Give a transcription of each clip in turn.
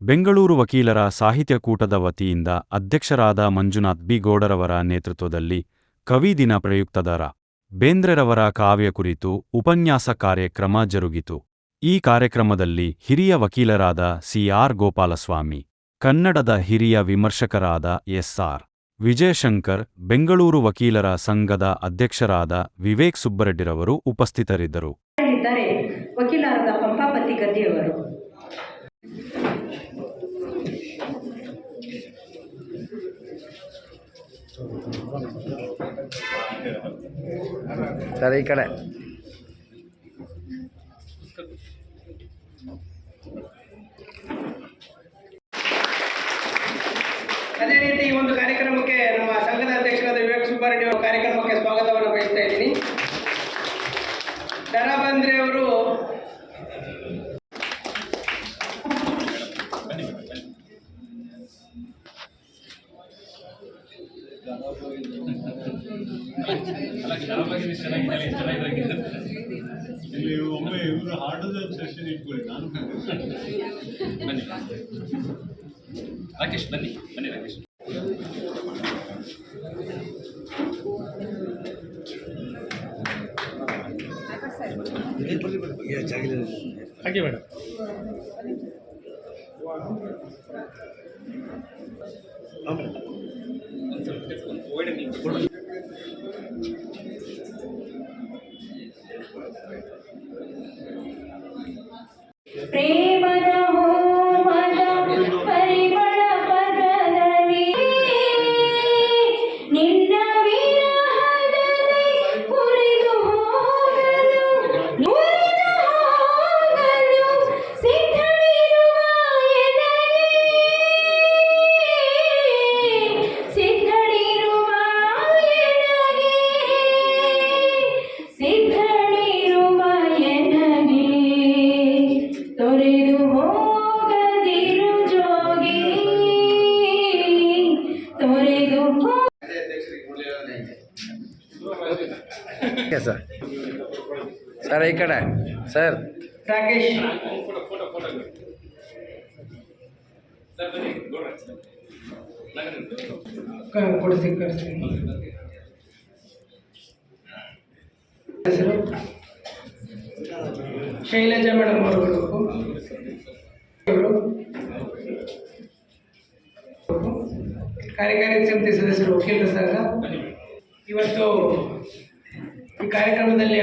ಬೆಂಗಳೂರು ವಕೀಲರ ಸಾಹಿತ್ಯಕೂಟದ ವತಿಯಿಂದ ಅಧ್ಯಕ್ಷರಾದ ಮಂಜುನಾಥ್ ಬಿ ಗೌಡರವರ ನೇತೃತ್ವದಲ್ಲಿ ಕವಿ ದಿನ ಪ್ರಯುಕ್ತ ರಾ. ಬೇಂದ್ರೆರವರ ಕಾವ್ಯ ಕುರಿತು ಉಪನ್ಯಾಸ ಕಾರ್ಯಕ್ರಮ ಜರುಗಿತು. ಈ ಕಾರ್ಯಕ್ರಮದಲ್ಲಿ ಹಿರಿಯ ವಕೀಲರಾದ ಸಿ.ಆರ್. ಗೋಪಾಲಸ್ವಾಮಿ, ಕನ್ನಡದ ಹಿರಿಯ ವಿಮರ್ಶಕರಾದ ಎಸ್.ಆರ್. ವಿಜಯಶಂಕರ್, ಬೆಂಗಳೂರು ವಕೀಲರ ಸಂಘದ ಅಧ್ಯಕ್ಷರಾದ ವಿವೇಕ್ ಸುಬ್ಬರೆಡ್ಡಿರವರು ಉಪಸ್ಥಿತರಿದ್ದರು. ವಕೀಲರಾದ ಪಂಪಾಪತಿ ಗದ್ದೆಯವರು. ಸರ್ ಈ ಕಡೆ ಅದೇ ರೀತಿ ಈ ಒಂದು ಕಾರ್ಯಕ್ರಮಕ್ಕೆ ನಮ್ಮ ಸಂಘದ ಅಧ್ಯಕ್ಷರಾದ ವಿವೇಕ್ ಸುಬ್ಬಾರೆಡ್ಡಿ ಅವರ ಕಾರ್ಯಕ್ರಮಕ್ಕೆ ಸ್ವಾಗತವನ್ನು ಬಯಸ್ತಾ ಇದ್ದೀನಿ. ದರಾಬಂದ್ರೆ ಅವರು ಒಮ್ಮೆ ಇವರು ಹಾಡೋದ ಸೆಷನ್ ಇಟ್ಕೊಳ್ಳಿ. ನಾನು ಬನ್ನಿ ರಾಕೇಶ್, ಬನ್ನಿ ರಾಕೇಶ್. ಹಾಗೆ ಬೇಡ. ಪ್ರೇಮದ ಹೋಮದ ಪರಿಮಳ ಪದದಲ್ಲಿ ನಿನ್ನ ವಿರಹದಲ್ಲಿ ಉರಿದು ಹೋಗಲು ಸಿದ್ಧನಿರುವ ಎನಗೆ ಸಿದ್ಧನಿರುವ ಎನಗೆ ತೊರೆದು ಹೋಗದಿರು ಜೋಗಿ, ತೊರೆದು ಸರ್ ಸರ್ ಈ ಕಡೆ ಸರ್ ರಾಕೇಶ್ ಕೊಡಿಸಿ ಹೆಸರು ಶೈಲಜಾ ಮೇಡಮ್ ಅವರು ಕಾರ್ಯಕಾರಿ ಸಮಿತಿ ಸದಸ್ಯರು ವಕೀಲರ ಸಂಘ. ಇವತ್ತು ಈ ಕಾರ್ಯಕ್ರಮದಲ್ಲಿ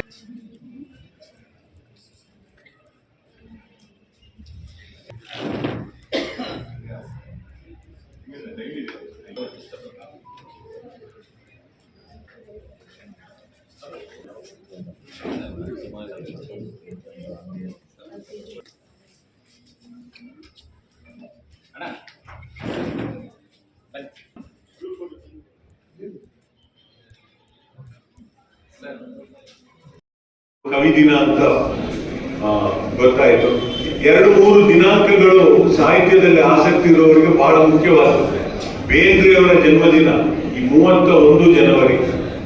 ಕವಿ ದಿನ ಅಂತ ಗೊತ್ತಾಯಿತು. 2-3 ದಿನಾಂಕಗಳು ಸಾಹಿತ್ಯದಲ್ಲಿ ಆಸಕ್ತಿ ಇರುವವರಿಗೆ ಬಹಳ ಮುಖ್ಯವಾದದ್ದು. ಬೇಂದ್ರೆಯವರ ಜನ್ಮದಿನ ಈ 31 ಜನವರಿ,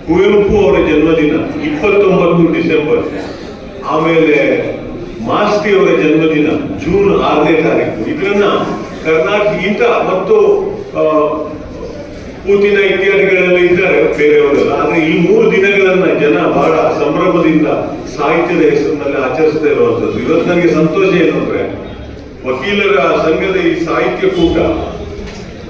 ಕುವೆಂಪು ಅವರ ಜನ್ಮದಿನ 29 ಡಿಸೆಂಬರ್, ಆಮೇಲೆ ಮಾಸ್ತಿ ಅವರ ಜನ್ಮದಿನ ಜೂನ್ 6ನೇ ತಾರೀಕು. ಇದನ್ನ ಕರ್ನಾಟಕ ಮತ್ತು ಪೂತಿನ ಇತ್ಯಾದಿಗಳೆಲ್ಲ ಇದ್ದಾರೆ ಬೇರೆಯವರೆಲ್ಲ. ಆದ್ರೆ ಈ 3 ದಿನಗಳನ್ನ ಜನ ಬಹಳ ಸಂಭ್ರಮದಿಂದ ಸಾಹಿತ್ಯದ ಹೆಸರಿನಲ್ಲಿ ಆಚರಿಸ್ತಾ ಇರುವಂತದ್ದು. ಇವತ್ತು ನನಗೆ ಸಂತೋಷ ಏನು ಅಂದ್ರೆ, ವಕೀಲರ ಸಂಘದ ಈ ಸಾಹಿತ್ಯ ಕೂಟ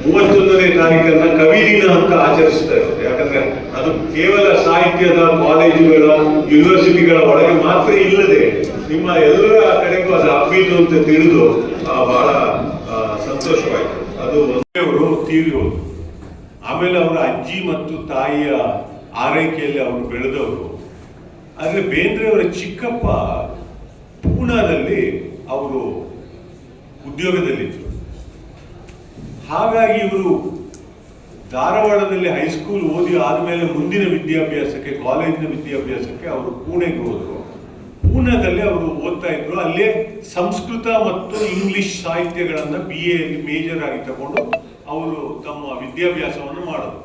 31ನೇ ತಾರೀಕನ್ನ ಕವಿ ದಿನ ಅಂತ ಆಚರಿಸ್ತಾ ಇರೋದು. ಯಾಕಂದ್ರೆ ಅದು ಕೇವಲ ಸಾಹಿತ್ಯದ ಕಾಲೇಜುಗಳ ಯೂನಿವರ್ಸಿಟಿಗಳ ಒಳಗೆ ಮಾತ್ರ ಇಲ್ಲದೆ ನಿಮ್ಮ ಎಲ್ಲರ ಕಡೆಗೂ ಅದು ಹಬ್ಬಿತು ಅಂತ ತಿಳಿದು ಬಹಳ ಸಂತೋಷವಾಯಿತು. ಅದು ಅವರು ತೀರಿ ಹೋದ್ರು. ಆಮೇಲೆ ಅವರ ಅಜ್ಜಿ ಮತ್ತು ತಾಯಿಯ ಆರೈಕೆಯಲ್ಲಿ ಅವರು ಬೆಳೆದವರು. ಆದರೆ ಬೇಂದ್ರೆಯವರ ಚಿಕ್ಕಪ್ಪ ಪೂನಾದಲ್ಲಿ ಅವರು ಉದ್ಯೋಗದಲ್ಲಿದ್ದರು. ಹಾಗಾಗಿ ಇವರು ಧಾರವಾಡದಲ್ಲಿ ಹೈಸ್ಕೂಲ್ ಓದಿ ಆದಮೇಲೆ ಮುಂದಿನ ವಿದ್ಯಾಭ್ಯಾಸಕ್ಕೆ, ಕಾಲೇಜಿನ ವಿದ್ಯಾಭ್ಯಾಸಕ್ಕೆ ಅವರು ಪುಣೆಗೆ ಹೋದರು. ಪೂನಾದಲ್ಲಿ ಅವರು ಓದ್ತಾ ಇದ್ರು. ಅಲ್ಲೇ ಸಂಸ್ಕೃತ ಮತ್ತು ಇಂಗ್ಲಿಷ್ ಸಾಹಿತ್ಯಗಳನ್ನು BA ಮೇಜರ್ ಆಗಿ ತಗೊಂಡು ಅವರು ತಮ್ಮ ವಿದ್ಯಾಭ್ಯಾಸವನ್ನು ಮಾಡಿದ್ರು.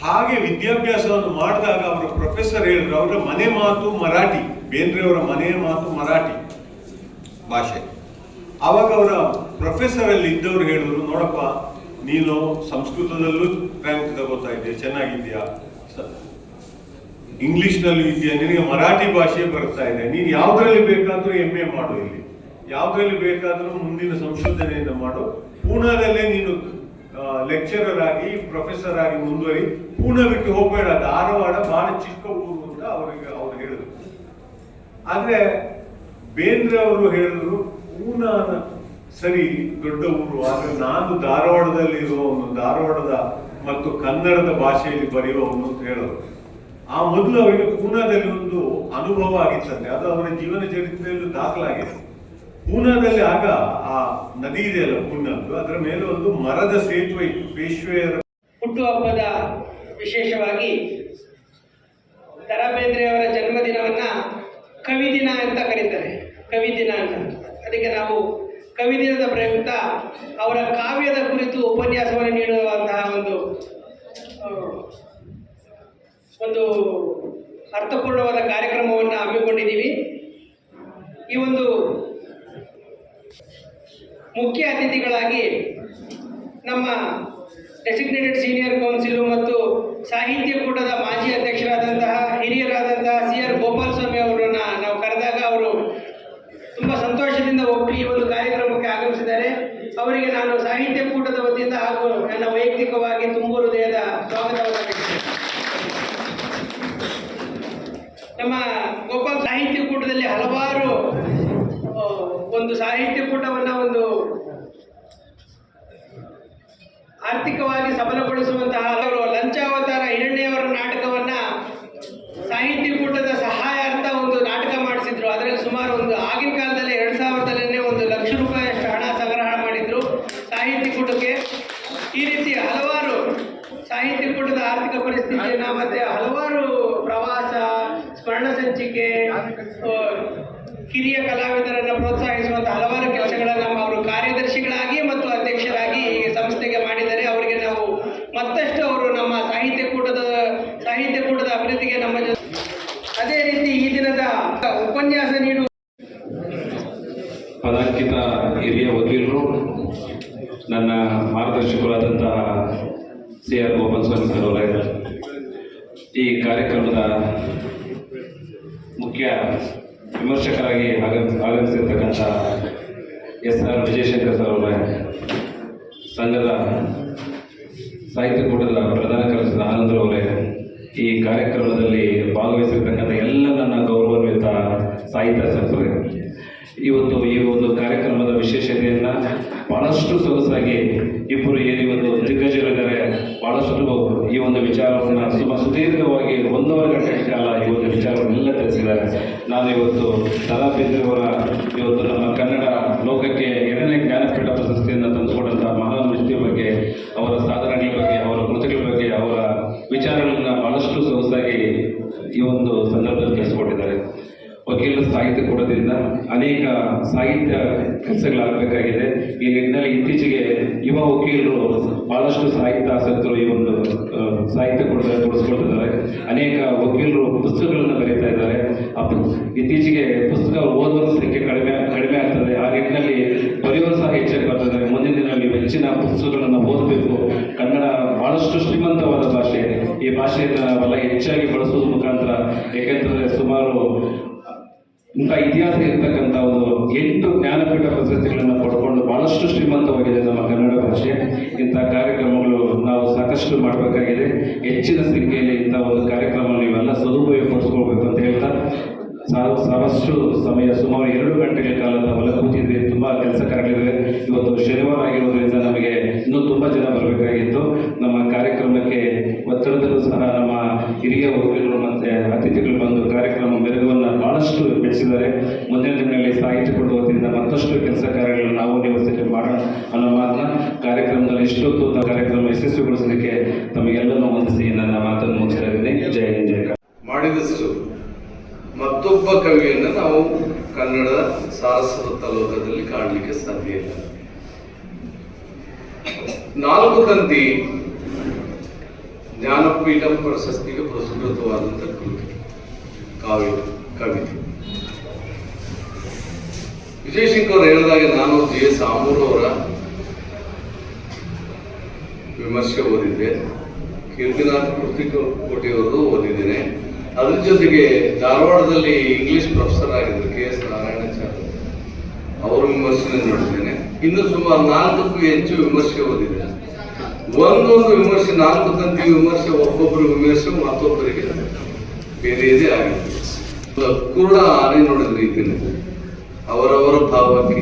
ಹಾಗೆ ವಿದ್ಯಾಭ್ಯಾಸವನ್ನು ಮಾಡಿದಾಗ ಅವರ ಪ್ರೊಫೆಸರ್ ಹೇಳಿದ್ರು, ಅವರ ಮನೆ ಮಾತು ಮರಾಠಿ, ಬೇಂದ್ರೆಯವರ ಮನೆಯ ಮಾತು ಮರಾಠಿ ಭಾಷೆ. ಆವಾಗ ಅವರ ಪ್ರೊಫೆಸರ್ ಅಲ್ಲಿ ಇದ್ದವರು ಹೇಳಿದ್ರು, ನೋಡಪ್ಪ ನೀನು ಸಂಸ್ಕೃತದಲ್ಲೂ ರ್ಯಾಂಕ್ ತಗೋತಾ ಇದೆಯಾ, ಚೆನ್ನಾಗಿದ್ಯಾ, ಇಂಗ್ಲಿಷ್ನಲ್ಲೂ ಇದೆಯಾ, ನಿನಗೆ ಮರಾಠಿ ಭಾಷೆ ಬರ್ತಾ ಇದೆ, ನೀನು ಯಾವ್ದ್ರಲ್ಲಿ ಬೇಕಾದ್ರೂ MA ಮಾಡು, ಇಲ್ಲಿ ಯಾವ್ದ್ರಲ್ಲಿ ಬೇಕಾದ್ರೂ ಮುಂದಿನ ಸಂಶೋಧನೆಯನ್ನು ಮಾಡು, ಪೂನಾದಲ್ಲೇ ನೀನು ಲೆಕ್ಚರರ್ ಆಗಿ ಪ್ರೊಫೆಸರ್ ಆಗಿ ಮುಂದುವರಿ, ಪೂನಾ ಬಿಟ್ಟು ಹೋಗಬೇಡ, ಧಾರವಾಡ ಬಹಳ ಚಿಕ್ಕ ಊರು ಅಂತ ಅವ್ರು ಹೇಳಿದ್ರು. ಆದ್ರೆ ಬೇಂದ್ರೆ ಅವರು ಹೇಳಿದ್ರು, ಪೂನಾ ಸರಿ ದೊಡ್ಡ ಊರು, ಆದ್ರೆ ನಾನು ಧಾರವಾಡದಲ್ಲಿರುವವನು, ಧಾರವಾಡದ ಮತ್ತು ಕನ್ನಡದ ಭಾಷೆಯಲ್ಲಿ ಬರೆಯುವವನು ಅಂತ ಹೇಳೋರು. ಆ ಮೊದಲು ಅವರಿಗೆ ಪೂನಾದಲ್ಲಿ ಒಂದು ಅನುಭವ ಆಗಿತ್ತಂತೆ, ಅದು ಅವರ ಜೀವನ ಚರಿತ್ರೆಯಲ್ಲೂ ದಾಖಲಾಗಿದೆ. ಪೂನಾದಲ್ಲಿ ಆಗ ಆ ನದಿ ಇದೆಯಲ್ಲ ಪೂನಾದ್ದು, ಅದರ ಮೇಲೆ ಒಂದು ಮರದ ಸೇತುವೆ ಇತ್ತು, ಪೇಶ್ವೆಯರ ಹುಟ್ಟುಹಬ್ಬದ ವಿಶೇಷವಾಗಿ ದ ರಾ ಬೇಂದ್ರೆಯವರ ಜನ್ಮದಿನವನ್ನ ಕವಿ ದಿನ ಅಂತ ಕರೀತಾರೆ, ಕವಿ ದಿನ ಅಂತ. ಅದಕ್ಕೆ ನಾವು ಕವಿ ದಿನದ ಪ್ರಯುಕ್ತ ಅವರ ಕಾವ್ಯದ ಕುರಿತು ಉಪನ್ಯಾಸವನ್ನು ನೀಡುವಂತಹ ಒಂದು ಅರ್ಥಪೂರ್ಣವಾದ ಕಾರ್ಯಕ್ರಮವನ್ನು ಹಮ್ಮಿಕೊಂಡಿದ್ದೀವಿ. ಈ ಒಂದು ಮುಖ್ಯ ಅತಿಥಿಗಳಾಗಿ ನಮ್ಮ ಡೆಸಿಗ್ನೇಟೆಡ್ ಸೀನಿಯರ್ ಕೌನ್ಸಿಲು ಮತ್ತು ಸಾಹಿತ್ಯ ಕೂಟದ ಮಾಜಿ ಅಧ್ಯಕ್ಷರಾದಂತಹ ಹಿರಿಯರಾದಂತಹ CR ಗೋಪಾಲ್ ಸ್ವಾಮಿ ಅವರನ್ನ ನಾವು ಕರೆದಾಗ ಅವರು ತುಂಬ ಸಂತೋಷದಿಂದ ಒಪ್ಪಿ ಈ ಒಂದು ಕಾರ್ಯಕ್ರಮಕ್ಕೆ ಆಗಮಿಸಿದ್ದಾರೆ. ಅವರಿಗೆ ನಾನು ಸಾಹಿತ್ಯ ಕೂಟದ ವತಿಯಿಂದ ಹಾಗೂ ನನ್ನ ವೈಯಕ್ತಿಕವಾಗಿ ತುಂಬು ಹೃದಯದ ಸ್ವಾಗತವನ್ನು ನೀಡುತ್ತೇನೆ. ನಮ್ಮ ಗೋಪಾಲ್ ಸಾಹಿತ್ಯ ಕೂಟದಲ್ಲಿ ಹಲವಾರು ಒಂದು ಸಾಹಿತ್ಯ ಕೂಟವನ್ನು ಒಂದು ಆರ್ಥಿಕವಾಗಿ ಸಬಲಗೊಳಿಸುವಂತಹ ಅವರು ಲಂಚಾವತಾರ ಹಿರಣ್ಯವರ ನಾಟಕವನ್ನ ಸಾಹಿತ್ಯ ಕೂಟದ ಸಹಾಯಾರ್ಥ ಒಂದು ನಾಟಕ ಮಾಡಿಸಿದ್ರು. ಅದರಲ್ಲಿ ಸುಮಾರು ಒಂದು ಆಗಿನ ಕಾಲದಲ್ಲಿ 2000ದಲ್ಲೇ 1 ಲಕ್ಷ ರೂಪಾಯಿಯಷ್ಟು ಹಣ ಸಂಗ್ರಹ ಮಾಡಿದ್ರು ಸಾಹಿತ್ಯ ಕೂಟಕ್ಕೆ. ಈ ರೀತಿ ಹಲವಾರು ಸಾಹಿತ್ಯ ಕೂಟದ ಆರ್ಥಿಕ ಪರಿಸ್ಥಿತಿಯನ್ನ ಮತ್ತೆ ಹಲವಾರು ಪ್ರವಾಸ, ಸ್ಮರಣ ಸಂಚಿಕೆ, ಕಿರಿಯ ಕಲಾವಿದರನ್ನು ಪ್ರೋತ್ಸಾಹಿಸುವಂಥ ಹಲವಾರು ಕೆಲಸಗಳನ್ನು ಅವರು ಕಾರ್ಯದರ್ಶಿಗಳಾಗಿ ಮತ್ತು ಅಧ್ಯಕ್ಷರಾಗಿ ಈ ಸಂಸ್ಥೆಗೆ ಮಾಡಿದ್ದಾರೆ. ಅವರಿಗೆ ನಾವು ಮತ್ತಷ್ಟು ಅವರು ನಮ್ಮ ಸಾಹಿತ್ಯ ಕೂಟದ ಅಭಿವೃದ್ಧಿಗೆ ನಮ್ಮ ಅದೇ ರೀತಿ ಈ ದಿನದ ಉಪನ್ಯಾಸ ನೀಡುವ ಪದಾಂಕಿತ ಹಿರಿಯ ವಕೀಲರು, ನನ್ನ ಮಾರ್ಗದರ್ಶಕರಾದಂತಹ CR ಗೋಪಾಲ್ ಸ್ವಾಮಿ ಸರ್ ಅವರೇ, ಈ ಕಾರ್ಯಕ್ರಮದ ಮುಖ್ಯ ವಿಮರ್ಶಕರಾಗಿ ಆಗಮಿಸಿರ್ತಕ್ಕಂಥ SR ವಿಜಯಶಂಕರ್ ಸರ್ ಅವರೇ, ಸಂಘದ ಸಾಹಿತ್ಯ ಕೂಟದ ಪ್ರಧಾನ ಕಾರ್ಯದರ್ಶಿ ಆನಂದರವರೇ, ಈ ಕಾರ್ಯಕ್ರಮದಲ್ಲಿ ಭಾಗವಹಿಸಿರ್ತಕ್ಕಂಥ ಎಲ್ಲ ನನ್ನ ಗೌರವಾನ್ವಿತ ಸಾಹಿತ್ಯಾಸಕ್ತರೇ, ಇವತ್ತು ಈ ಒಂದು ಕಾರ್ಯಕ್ರಮದ ವಿಶೇಷತೆಯನ್ನು ಬಹಳಷ್ಟು ಸೊಗಸಾಗಿ ಇಬ್ಬರು ಏನು ದಿಗ್ಗಜರಿದ್ದಾರೆ, ಬಹಳಷ್ಟು ಈ ಒಂದು ವಿಚಾರವನ್ನು ತುಂಬ ಸುದೀರ್ಘವಾಗಿ 1.5 ಗಂಟೆ ಕಾಲ ಈ ಒಂದು ವಿಚಾರವನ್ನೆಲ್ಲ ತಿಳಿಸಿದ್ದಾರೆ. ನಾನು ಇವತ್ತು ದ ರಾ ಬೇಂದ್ರೆಯವರ ಇವತ್ತು ನಮ್ಮ ಕನ್ನಡ ಲೋಕಕ್ಕೆ 2ನೇ ಜ್ಞಾನಪೀಠ ಪ್ರಶಸ್ತಿಯನ್ನು ತಂದುಕೊಂಡಂತಹ ಮಹಾನ್ ವ್ಯಕ್ತಿಯ ಬಗ್ಗೆ, ಅವರ ಸಾಧನೆಗಳ ಬಗ್ಗೆ, ಅವರ ಕೃತಿಗಳ ಬಗ್ಗೆ, ಅವರ ವಿಚಾರಗಳನ್ನು ಬಹಳಷ್ಟು ಸೊಗಸಾಗಿ ಈ ಒಂದು ಸಂದರ್ಭದಲ್ಲಿ ತಿಳಿಸಿಕೊಟ್ಟಿದ್ದಾರೆ. ವಕೀಲರ ಸಾಹಿತ್ಯ ಕೂಟದಿಂದ ಅನೇಕ ಸಾಹಿತ್ಯ ಕೆಲಸಗಳಾಗಬೇಕಾಗಿದೆ. ಈ ನಿಟ್ಟಿನಲ್ಲಿ ಇತ್ತೀಚೆಗೆ ಯುವ ವಕೀಲರು ಬಹಳಷ್ಟು ಸಾಹಿತ್ಯಾಸಕ್ತರು ಈ ಒಂದು ಸಾಹಿತ್ಯ ಕೂಟದಲ್ಲಿ ತೊಡಗಿಸ್ಕೊಳ್ತಿದ್ದಾರೆ. ಅನೇಕ ವಕೀಲರು ಪುಸ್ತಕಗಳನ್ನು ಬರೀತಾ ಇದ್ದಾರೆ. ಇತ್ತೀಚೆಗೆ ಪುಸ್ತಕ ಓದುವ ಸಂಖ್ಯೆ ಕಡಿಮೆ ಆಗ್ತದೆ. ಆ ನಿಟ್ಟಿನಲ್ಲಿ ಬರೆಯುವರು ಸಹ ಹೆಚ್ಚಾಗಿ ಬರ್ತಿದ್ದಾರೆ. ಮುಂದಿನ ದಿನದಲ್ಲಿ ಹೆಚ್ಚಿನ ಪುಸ್ತಕಗಳನ್ನು ಓದಬೇಕು. ಕನ್ನಡ ಬಹಳಷ್ಟು ಶ್ರೀಮಂತವಾದ ಭಾಷೆ. ಈ ಭಾಷೆಯನ್ನು ನಾವೆಲ್ಲ ಹೆಚ್ಚಾಗಿ ಬಳಸೋದ್ರ ಮುಖಾಂತರ, ಏಕೆಂದರೆ ಸುಮಾರು ಇಂಥ ಇತಿಹಾಸ ಇರ್ತಕ್ಕಂಥ ಒಂದು 8 ಜ್ಞಾನಪೀಠ ಪ್ರಶಸ್ತಿಗಳನ್ನು ಪಡ್ಕೊಂಡು ಬಹಳಷ್ಟು ಶ್ರೀಮಂತವಾಗಿದೆ ನಮ್ಮ ಕನ್ನಡ ಭಾಷೆ. ಇಂಥ ಕಾರ್ಯಕ್ರಮಗಳು ನಾವು ಸಾಕಷ್ಟು ಮಾಡಬೇಕಾಗಿದೆ. ಹೆಚ್ಚಿನ ಸಂಖ್ಯೆಯಲ್ಲಿ ಇಂಥ ಒಂದು ಕಾರ್ಯಕ್ರಮ ನೀವೆಲ್ಲ ಸದುಪಯೋಗಪಡಿಸ್ಕೊಳ್ಬೇಕು ಅಂತ ಹೇಳ್ತಾ, ಸಾಕಷ್ಟು ಸಮಯ ಸುಮಾರು 2 ಗಂಟೆಗಳ ಕಾಲ ನಾವೆಲ್ಲ ಕೂತಿದ್ವಿ. ತುಂಬ ಕೆಲಸ ಕಾರ್ಯಗಳಿವೆ. ಇವತ್ತು ಶನಿವಾರ ಆಗಿರೋದ್ರಿಂದ ನಮಗೆ ಇನ್ನೂ ತುಂಬ ಜನ ಬರಬೇಕಾಗಿತ್ತು. ನಮ್ಮ ಕಾರ್ಯಕ್ರಮಕ್ಕೆ ಒತ್ತಡದಲ್ಲೂ ಸಹ ನಮ್ಮ ಹಿರಿಯ ವಕೀಲರು ಮತ್ತು ಅತಿಥಿಗಳು ಬಂದು ಕಾರ್ಯಕ್ರಮ ಮೆರುಗನ್ನು ಬಹಳಷ್ಟು ಬೆಳೆಸಿದ್ದಾರೆ. ಮುಂದಿನ ದಿನಗಳಲ್ಲಿ ಸಾಹಿತ್ಯ ಕೂಟದ ವತಿಯಿಂದ ಮತ್ತಷ್ಟು ಕೆಲಸ ಕಾರ್ಯಗಳನ್ನು ನಾವು ನಿರ್ವಹಿಸಲಿಕ್ಕೆ ಮಾಡೋಣ ಅನ್ನೋ ಮಾತನ್ನ ಕಾರ್ಯಕ್ರಮದಲ್ಲಿ ಇಷ್ಟೊತ್ತು ಕಾರ್ಯಕ್ರಮ ಯಶಸ್ವಿಗೊಳಿಸಲಿಕ್ಕೆ ತಮಗೆಲ್ಲನೂ ವಂದಿಸಿ ನನ್ನ ಮಾತನ್ನು ಮುಗಿಸ್ತಾ ಇದ್ದೀನಿ. ಜೈ ಹಿಂದ್, ಜೈ ಕನ್ನಡ. ಮಾಡಿದಷ್ಟು ಮತ್ತೊಬ್ಬ ಕವಿಯನ್ನು ನಾವು ಕನ್ನಡ ಸಾರಸ್ವತ ಲೋಕದಲ್ಲಿ ಕಾಣಲಿಕ್ಕೆ ಸಾಧ್ಯ ಇಲ್ಲ. 4 ತಂತಿ ಜ್ಞಾನಪೀಠ ಪ್ರಶಸ್ತಿಗೆ ಪುರಸ್ಕೃತವಾದಂಥ ಕೃತಿ, ಕವಿತೆ. ವಿಜಯಶಂಕರ್ ಅವರು ಹೇಳಿದಾಗ ನಾನು JS ಆಮೂರ್ ಅವರ ವಿಮರ್ಶೆ ಓದಿದ್ದೆ, ಕೀರ್ತಿನಾಥ್ ಕೋಟಿಯವರು ಓದಿದ್ದೇನೆ. ಅದ್ರ ಜೊತೆಗೆ ಧಾರವಾಡದಲ್ಲಿ ಇಂಗ್ಲಿಷ್ ಪ್ರೊಫೆಸರ್ ಆಗಿದ್ರು KS ನಾರಾಯಣಾಚಾರ್ಯ, ಅವರ ವಿಮರ್ಶೆ ನೋಡಿದ್ದೇನೆ. ಇನ್ನು ಸುಮಾರು 4ಕ್ಕೂ ಹೆಚ್ಚು ವಿಮರ್ಶೆ ಓದಿದ್ದೇನೆ. ಒಂದೊಂದು ವಿಮರ್ಶೆ, 4 ತಂತಿ ವಿಮರ್ಶೆ, ಒಬ್ಬೊಬ್ಬರು ವಿಮರ್ಶೆ ಮತ್ತೊಬ್ಬರಿಗೆ ಬೇರೆಯದೇ ಆಗಿದೆ. ಕುರುಡ ಆನೆ ನೋಡಿದ ರೀತಿಯಲ್ಲಿ ಅವರವರ ಭಾವಕ್ಕೆ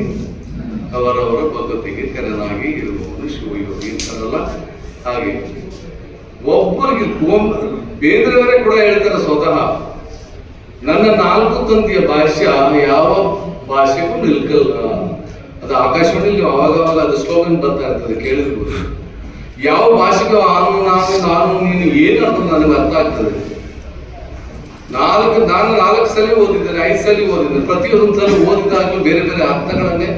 ಅವರವರ ಭಗವತಿಗೆ ತೆರನಾಗಿ ಇರುವವನು ಶಿವಯೋಗಿ ಅಂತಾರಲ್ಲ ಹಾಗೆ. ಒಬ್ಬರಿಗೆ ಬೇರೆಯವರೇ ಕೂಡ ಹೇಳ್ತಾರೆ ಸ್ವತಃ, ನನ್ನ 4 ತಂತಿಯ ಭಾಷ್ಯ ಯಾವ ಭಾಷೆಗೂ ನಿಲ್ಕಲ್ಲ. ಅದು ಆಕಾಶವಾಣಿಯಲ್ಲಿ ಅವಾಗವಾಗ ಅದು ಸ್ಲೋಗನ್ ಬರ್ತಾ ಇರ್ತದೆ, ಕೇಳಿರ್ಬೋದು. ಯಾವ ಭಾಷೆಗೂ ನಾನು ನೀನು ಏನಂತ ನನಗೆ ಅರ್ಥ ಆಗ್ತದೆ. ನಾನು 4 ಸಲ ಓದಿದ್ದೇನೆ, 5 ಸಲ ಓದಿದ್ದೇನೆ. ಪ್ರತಿಯೊಂದು ಸಲ ಓದಿದಾಗಲೂ ಬೇರೆ ಬೇರೆ ಅರ್ಥಗಳನ್ನೇ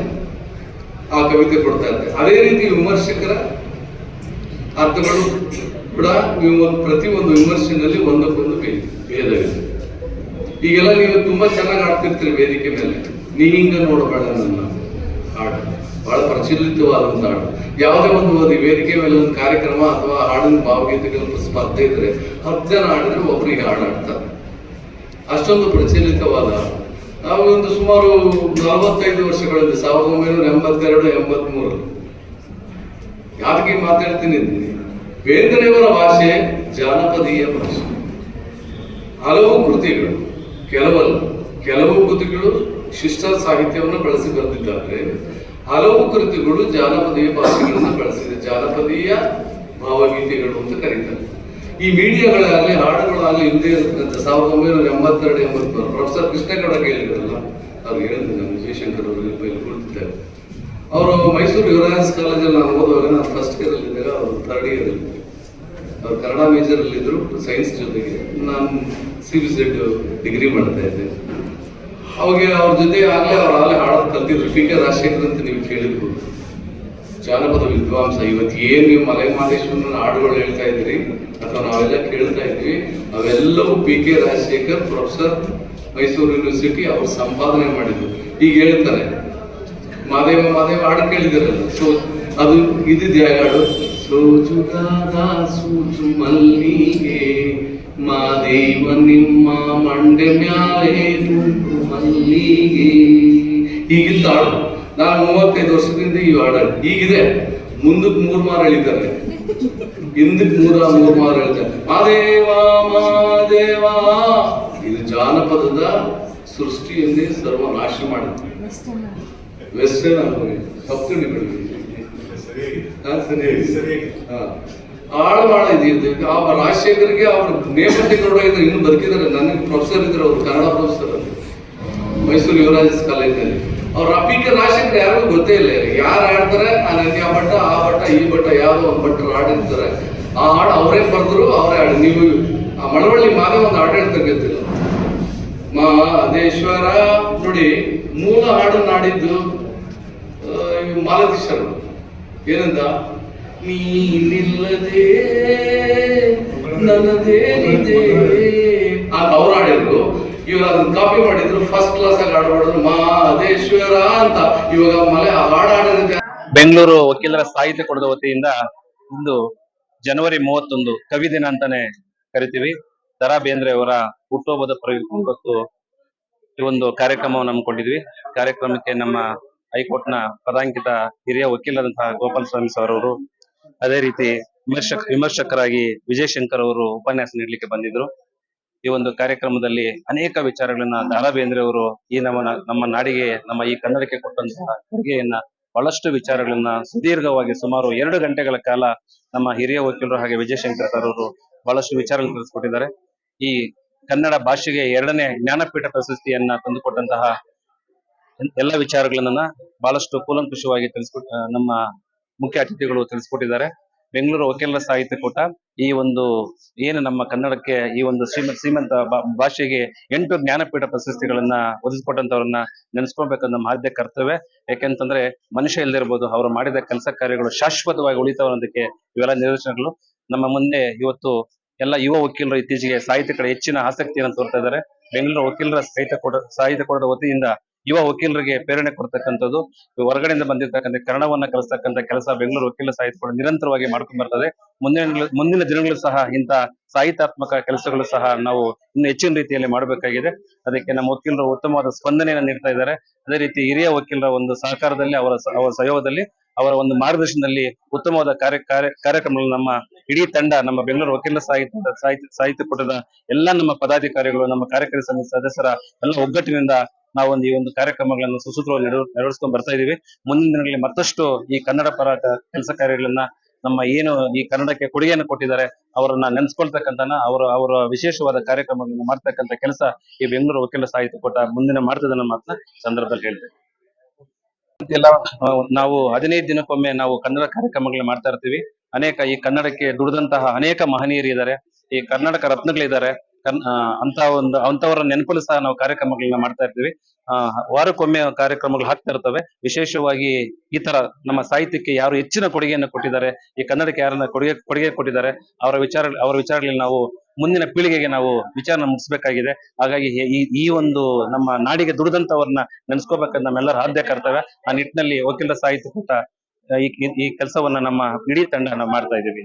ಆ ಕವಿತೆ ಕೊಡ್ತಾ ಇರ್ತಾರೆ. ಅದೇ ರೀತಿ ವಿಮರ್ಶಕರ ಅರ್ಥಗಳು ಕೂಡ ಪ್ರತಿಯೊಂದು ವಿಮರ್ಶೆಯಲ್ಲಿ ಒಂದಕ್ಕೊಂದು ಭೇದವಿದೆ. ಈಗೆಲ್ಲ ನೀವು ತುಂಬಾ ಚೆನ್ನಾಗಿ ಆಡ್ತಿರ್ತೀರಿ ವೇದಿಕೆ ಮೇಲೆ. ನೀ ಹಿಂಗ ನೋಡಬೇಡ ನನ್ನ ಹಾಡು ಬಹಳ ಪ್ರಚಲಿತವಾದಂತ ಹಾಡು. ಯಾವುದೇ ಒಂದು ವೇದಿಕೆ ಮೇಲೆ ಒಂದು ಕಾರ್ಯಕ್ರಮ ಅಥವಾ ಹಾಡಿನ ಭಾವಗೀತೆಗಳ ಸ್ಪರ್ಧೆ ಇದ್ರೆ 10 ಜನ ಹಾಡಿದ್ರೆ ಒಬ್ಬರಿಗೆ ಹಾಡಾಡ್ತಾರೆ. ಅಷ್ಟೊಂದು ಪ್ರಚಲಿತವಾದ. ನಾವು ಒಂದು ಸುಮಾರು 45 ವರ್ಷಗಳಿಂದ 1982-83 ಯಾಕೆ ಮಾತಾಡ್ತೀನಿ ಅಂದ್ರೆ, ಬೇಂದ್ರೆಯವರ ಭಾಷೆ ಜಾನಪದೀಯ ಭಾಷೆ. ಹಲವು ಕೃತಿಗಳು, ಕೆಲವು ಕೃತಿಗಳು ಶಿಷ್ಟ ಸಾಹಿತ್ಯವನ್ನು ಬಳಸಿ ಬರೆದಿದ್ದಾರೆ. ಹಲವು ಕೃತಿಗಳು ಜಾನಪದೀಯ ಭಾಷೆಗಳನ್ನು ಬಳಸಿದೆ. ಜಾನಪದೀಯ ಭಾವಗೀತೆಗಳು ಅಂತ ಕರೀತಾರೆ. ಈ ಮೀಡಿಯಾಗಳಾಗಲಿ ಹಾಡುಗಳಾಗಲಿ ಇಲ್ಲದೆ ಇರ್ತಕ್ಕಂಥ 1982-83 ಪ್ರೊಫೆಸರ್ ಕೃಷ್ಣೇಗೌಡ ಕೇಳಿದ್ರಲ್ಲ, ಅವ್ರು ಹೇಳಿದ್ರು ನಮ್ಮ ವಿಜಯಶಂಕರ್ ಅವರು ಕುಳಿತಿದ್ದಾರೆ. ಅವರು ಮೈಸೂರು ಯುವರಾಜ್ ಕಾಲೇಜಲ್ಲಿ ನಾನು ಓದುವಾಗ, ನಾನು ಫಸ್ಟ್ ಇಯರ್ ಅಲ್ಲಿ ಇದ್ದಾಗ ಅವರು 3rd ಇಯರ್ ಅಲ್ಲಿ, ಅವ್ರು ಕನ್ನಡ ಮೇಜರ್ ಅಲ್ಲಿ ಇದ್ರು, ಸೈನ್ಸ್ ಜೊತೆಗೆ. ನಾನು CBZ ಡಿಗ್ರಿ ಮಾಡ್ತಾ ಇದ್ದೆ. ಅವಾಗ ಅವ್ರ ಜೊತೆ ಆಗಲೇ ಹಾಡೋದು ಕಲ್ತಿದ್ರು. PK ರಾಜಶೇಖರ್ ಅಂತ ನೀವು ಕೇಳಿರ್ಬೋದು, ಜಾನಪದ ವಿದ್ವಾಂಸ. ಇವತ್ತು ಏನು ನೀವು ಮಲೆ ಮಹದೇಶ್ವರನ ಹಾಡುಗಳು ಹೇಳ್ತಾ ಇದ್ರಿ ಅಥವಾ ನಾವೆಲ್ಲ ಕೇಳ್ತಾ ಇದ್ವಿ, ಅವೆಲ್ಲವೂ PK Rajashekar professor Mysuru university ಅವ್ರು ಸಂಪಾದನೆ ಮಾಡಿದ್ರು. ಈಗ ಹೇಳ್ತಾರೆ ಮಾದೇವ ಹಾಡು ಕೇಳಿದಿರಲ್ಲ. ಸೊ ಅದು ಇದಿದೆ ಹಾಡು, ಸೋಜುಗಾದ ಸೂಜು ಮಲ್ಲಿಗೆ ಮಾದೇವ ನಿಮ್ಮ ಮಂಡೆ ಮ್ಯಾಲೆ ಮಲ್ಲಿಗೆ, ಹೀಗಿತ್ತು ಹಾಡು. ನಾನು 35 ವರ್ಷದಿಂದ ಈ ಹಾಡು ಹೀಗಿದೆ. ಮುಂದಕ್ಕೆ 3 ಮಾರು ಹೇಳಿದ್ದಾರೆ, ಹಿಂದಕ್ಕೆ 3 ಮಾರು ಹೇಳ್ತಾರೆ. ಮಾದೇವ ಇದು ಜಾನಪದದ ಸೃಷ್ಟಿಯನ್ನೇ ಸರ್ವನಾಶ ಮಾಡಿದೆ. ವೆಸ್ಟರ್ನ್ ಭಕ್ತುಡಿಗಳಿಗೆ ಹಾಳು ಮಾಡಿದ್ದು. ರಾಜಶೇಖರ್ಗೆ ಅವ್ರ ನೇಮಂಟೇಗೌಡ ಇದ್ರು, ಇನ್ನೂ ಬದುಕಿದ್ದಾರೆ. ನನಗೆ ಪ್ರೊಫೆಸರ್ ಇದ್ರು, ಅವರು ಕನ್ನಡ ಪ್ರೊಫೆಸರ್ ಅಂತ ಮೈಸೂರು ಯುವರಾಜ್ ಕಾಲೇಜಿನಲ್ಲಿ. ಅವ್ರ PK ರಾಜಶೇಖರ್ ಯಾರಿಗೂ ಗೊತ್ತೇ ಇಲ್ಲ. ಯಾರು ಹಾಡ್ತಾರೆ ಆ ಭಟ್ಟ, ಆ ಭಟ್ಟ, ಈ ಭಟ್ಟ, ಯಾವುದೋ ಒಂದು ಭಟ್ರು ಹಾಡಿರ್ತಾರೆ. ಆ ಹಾಡು ಅವರೇ ಬರೆದ್ರು, ಅವರೇ ಹಾಡು. ನೀವು ಆ ಮಳವಳ್ಳಿ ಮಾದೇ ಒಂದು ಹಾಡು ಹೇಳ್ತಾರೆ ಗೊತ್ತಿಲ್ಲ, ಮಹದೇಶ್ವರ ನೋಡಿ. ಮೂಲ ಹಾಡನ್ನು ಹಾಡಿದ್ದು ಮಾಲತೀಶ್ವರ. ಏನಂತ, ನೀನಿಲ್ಲದೆ ನನ್ನದೇನಿದೆ ಅಂತ ಅವ್ರು ಹಾಡಿದ್ರು. ಇವಾಗ ಅದನ್ನ ಕಾಪಿ ಮಾಡಿದ್ರು, ಫಸ್ಟ್ ಕ್ಲಾಸ್ ಆಗಿ ಹಾಡ್ಬಾರ್ದು ಮಹದೇಶ್ವರ ಅಂತ. ಇವಾಗ ಮಲೆ ಹಾಡಿದ್ರೆ. ಬೆಂಗಳೂರು ವಕೀಲರ ಸಾಹಿತ್ಯ ಕೂಟದ ವತಿಯಿಂದ ಇಂದು ಜನವರಿ 31 ಕವಿ ದಿನ ಅಂತಾನೆ ಕರಿತೀವಿ. ದ.ರಾ. ಬೇಂದ್ರೆ ಅವರ ಹುಟ್ಟುಹಬ್ಬದ ಪ್ರಯುಕ್ತ ಈ ಒಂದು ಕಾರ್ಯಕ್ರಮವನ್ನು ಹಮ್ಮಿಕೊಂಡಿದ್ವಿ. ಕಾರ್ಯಕ್ರಮಕ್ಕೆ ನಮ್ಮ ಹೈಕೋರ್ಟ್ನ ಪದಾಂಕಿತ ಹಿರಿಯ ವಕೀಲರಂತಹ ಗೋಪಾಲ ಸ್ವಾಮಿ ಸರ್ ಅವರು, ಅದೇ ರೀತಿ ವಿಮರ್ಶಕರಾಗಿ ವಿಜಯಶಂಕರ್ ಅವರು ಉಪನ್ಯಾಸ ನೀಡಲಿಕ್ಕೆ ಬಂದಿದ್ರು. ಈ ಒಂದು ಕಾರ್ಯಕ್ರಮದಲ್ಲಿ ಅನೇಕ ವಿಚಾರಗಳನ್ನ ದ.ರಾ. ಬೇಂದ್ರೆ ಅವರು ಈ ನಮ್ಮ ನಾಡಿಗೆ, ನಮ್ಮ ಈ ಕನ್ನಡಕ್ಕೆ ಕೊಟ್ಟಂತಹ ಕೊಡುಗೆಯನ್ನ, ಬಹಳಷ್ಟು ವಿಚಾರಗಳನ್ನ ಸುದೀರ್ಘವಾಗಿ ಸುಮಾರು 2 ಗಂಟೆಗಳ ಕಾಲ ನಮ್ಮ ಹಿರಿಯ ವಕೀಲರು ಹಾಗೆ ವಿಜಯಶಂಕರ್ ಸರ್ ಅವರು ಬಹಳಷ್ಟು ವಿಚಾರಗಳನ್ನು ತಿಳಿಸ್ಕೊಟ್ಟಿದ್ದಾರೆ. ಈ ಕನ್ನಡ ಭಾಷೆಗೆ 2ನೇ ಜ್ಞಾನಪೀಠ ಪ್ರಶಸ್ತಿಯನ್ನ ತಂದುಕೊಟ್ಟಂತಹ ಎಲ್ಲ ವಿಚಾರಗಳನ್ನ ಬಹಳಷ್ಟು ಕೂಲಂಕುಷವಾಗಿ ನಮ್ಮ ಮುಖ್ಯ ಅತಿಥಿಗಳು ತಿಳಿಸ್ಕೊಟ್ಟಿದ್ದಾರೆ. ಬೆಂಗಳೂರು ವಕೀಲರ ಸಾಹಿತ್ಯ ಕೂಟ ಈ ಒಂದು ಏನು ನಮ್ಮ ಕನ್ನಡಕ್ಕೆ ಈ ಒಂದು ಶ್ರೀಮಂತ ಭಾಷೆಗೆ 8 ಜ್ಞಾನಪೀಠ ಪ್ರಶಸ್ತಿಗಳನ್ನ ಒದಗಿಸ್ಕೊಟ್ಟಂತವ್ರನ್ನ ನೆನೆಸ್ಕೊಳ್ಬೇಕಂತ ನಮ್ಮ ಆದ್ಯ ಕರ್ತವ್ಯ. ಯಾಕೆಂತಂದ್ರೆ ಮನುಷ್ಯ ಇಲ್ದಿರ್ಬೋದು, ಅವರು ಮಾಡಿದ ಕೆಲಸ ಕಾರ್ಯಗಳು ಶಾಶ್ವತವಾಗಿ ಉಳಿತಾವ ಅನ್ನೋದಕ್ಕೆ ಇವೆಲ್ಲ ನಿದರ್ಶನಗಳು. ನಮ್ಮ ಮುಂದೆ ಇವತ್ತು ಎಲ್ಲ ಯುವ ವಕೀಲರು ಇತ್ತೀಚೆಗೆ ಸಾಹಿತ್ಯ ಕಡೆ ಹೆಚ್ಚಿನ ಆಸಕ್ತಿಯನ್ನು ತೋರ್ತಾ ಇದ್ದಾರೆ. ಬೆಂಗಳೂರು ವಕೀಲರ ಸಾಹಿತ್ಯ ಕೂಟದ ವತಿಯಿಂದ ಯುವ ವಕೀಲರಿಗೆ ಪ್ರೇರಣೆ ಕೊಡ್ತಕ್ಕಂಥದ್ದು, ಹೊರಗಡೆಯಿಂದ ಬಂದಿರತಕ್ಕಂಥ ಕನ್ನಡವನ್ನ ಕಲಿಸ್ತಕ್ಕಂಥ ಕೆಲಸ ಬೆಂಗಳೂರು ವಕೀಲ ಸಾಹಿತ್ಯ ಕೂಡ ನಿರಂತರವಾಗಿ ಮಾಡ್ಕೊಂಡು ಬರ್ತದೆ. ಮುಂದಿನ ದಿನಗಳು ಸಹ ಇಂಥ ಸಾಹಿತ್ಯಾತ್ಮಕ ಕೆಲಸಗಳು ಸಹ ನಾವು ಇನ್ನು ಹೆಚ್ಚಿನ ರೀತಿಯಲ್ಲಿ ಮಾಡಬೇಕಾಗಿದೆ. ಅದಕ್ಕೆ ನಮ್ಮ ವಕೀಲರು ಉತ್ತಮವಾದ ಸ್ಪಂದನೆಯನ್ನು ನೀಡ್ತಾ ಇದ್ದಾರೆ. ಅದೇ ರೀತಿ ಹಿರಿಯ ವಕೀಲರ ಒಂದು ಸಹಕಾರದಲ್ಲಿ ಅವರ ಸಹಯೋಗದಲ್ಲಿ ಅವರ ಒಂದು ಮಾರ್ಗದರ್ಶನದಲ್ಲಿ ಉತ್ತಮವಾದ ಕಾರ್ಯಕ್ರಮಗಳು ನಮ್ಮ ಇಡೀ ತಂಡ, ನಮ್ಮ ಬೆಂಗಳೂರು ವಕೀಲ ಸಾಹಿತ್ಯ ಕೂಟದ ಎಲ್ಲ ನಮ್ಮ ಪದಾಧಿಕಾರಿಗಳು, ನಮ್ಮ ಕಾರ್ಯಕಾರಿ ಸಮಿತಿ ಸದಸ್ಯರ ಎಲ್ಲ ಒಗ್ಗಟ್ಟಿನಿಂದ ನಾವು ಈ ಒಂದು ಕಾರ್ಯಕ್ರಮಗಳನ್ನು ಸುಸೂತ್ರವಾಗಿ ನೆರವೇರಿಸ್ಕೊಂಡು ಬರ್ತಾ ಇದೀವಿ. ಮುಂದಿನ ದಿನಗಳಲ್ಲಿ ಮತ್ತಷ್ಟು ಈ ಕನ್ನಡ ಪರ ಕೆಲಸ ಕಾರ್ಯಗಳನ್ನ ನಮ್ಮ ಏನು ಈ ಕನ್ನಡಕ್ಕೆ ಕೊಡುಗೆಯನ್ನು ಕೊಟ್ಟಿದ್ದಾರೆ ಅವರನ್ನ ನೆನೆಸ್ಕೊಳ್ತಕ್ಕಂತ ಅವರ ವಿಶೇಷವಾದ ಕಾರ್ಯಕ್ರಮಗಳನ್ನು ಮಾಡ್ತಕ್ಕಂಥ ಕೆಲಸ ಈ ಬೆಂಗಳೂರು ವಕೀಲ ಸಾಹಿತ್ಯ ಕೂಟ ಮುಂದಿನ ಮಾಡ್ತದೆ ನಮ್ಮ ಮಾತನ್ನ ಸಂದರ್ಭದಲ್ಲಿ ಹೇಳ್ತೇವೆ. ನಾವು 15 ದಿನಕ್ಕೊಮ್ಮೆ ನಾವು ಕನ್ನಡ ಕಾರ್ಯಕ್ರಮಗಳನ್ನ ಮಾಡ್ತಾ ಇರ್ತೀವಿ. ಈ ಕನ್ನಡಕ್ಕೆ ದುಡಿದಂತಹ ಅನೇಕ ಮಹನೀಯರು ಇದ್ದಾರೆ, ಈ ಕರ್ನಾಟಕ ರತ್ನಗಳಿದ್ದಾರೆ. ಅಂತವರ ನೆನಪಲು ಸಹ ನಾವು ಕಾರ್ಯಕ್ರಮಗಳನ್ನ ಮಾಡ್ತಾ ಇರ್ತೀವಿ. ವಾರಕ್ಕೊಮ್ಮೆ ಕಾರ್ಯಕ್ರಮಗಳು ಹಾಕ್ತಾ ಇರ್ತವೆ. ವಿಶೇಷವಾಗಿ ಈ ತರ ನಮ್ಮ ಸಾಹಿತ್ಯಕ್ಕೆ ಯಾರು ಹೆಚ್ಚಿನ ಕೊಡುಗೆಯನ್ನು ಕೊಟ್ಟಿದ್ದಾರೆ, ಈ ಕನ್ನಡಕ್ಕೆ ಯಾರನ್ನ ಕೊಡುಗೆ ಕೊಟ್ಟಿದ್ದಾರೆ ಅವರ ವಿಚಾರಗಳಲ್ಲಿ ನಾವು ಮುಂದಿನ ಪೀಳಿಗೆಗೆ ನಾವು ವಿಚಾರನ ಮುಟ್ಟಿಸಬೇಕಾಗಿದೆ. ಹಾಗಾಗಿ ಈ ಒಂದು ನಮ್ಮ ನಾಡಿಗೆ ದುಡಿದಂತವ್ರನ್ನ ನೆನೆಸ್ಕೋಬೇಕಂತ ನಮ್ಮೆಲ್ಲರ ಆದ್ಯ ಕರ್ತವ್ಯ. ಆ ನಿಟ್ಟಿನಲ್ಲಿ ವಕೀಲರ ಸಾಹಿತ್ಯ ಕೂಟ ಈ ಕೆಲಸವನ್ನ ನಮ್ಮ ಇಡೀ ತಂಡ ನಾವು ಮಾಡ್ತಾ ಇದ್ದೀವಿ.